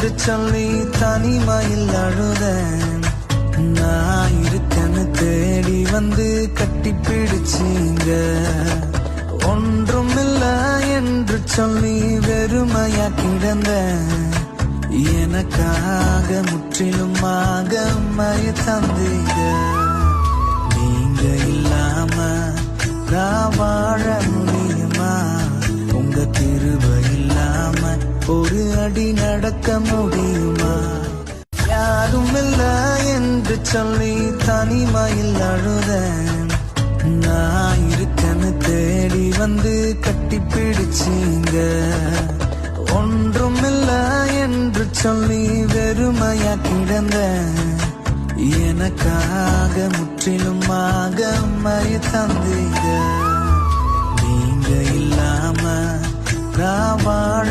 என்று சொல்லி தனிமையில் அழுதேன். நான் இருக்கன்னு தேடி வந்து கட்டி பிடிச்சீங்க. ஒன்றுமில்ல என்று சொல்லி வெறுமையா கிடந்த எனக்காக முற்றிலுமாக உம்மையை தந்தீங்க. நீங்க இல்லாம நான் வாழ முடியுமா? உங்க கிருபை இல்லாம ஒரு அடி நடக்க முடியுமா? யாரும் இல்ல என்று சொல்லி தனிமையில் அழுதேன். நான் இருக்கன்னு தேடி வந்து கட்டி பிடிச்சீங்க. ஒன்றுமில்ல என்று சொல்லி வெறுமையா கிடந்த எனக்காக முற்றிலுமாக உம்மையை தந்தீங்க. நீங்க இல்லாம நான் வாழ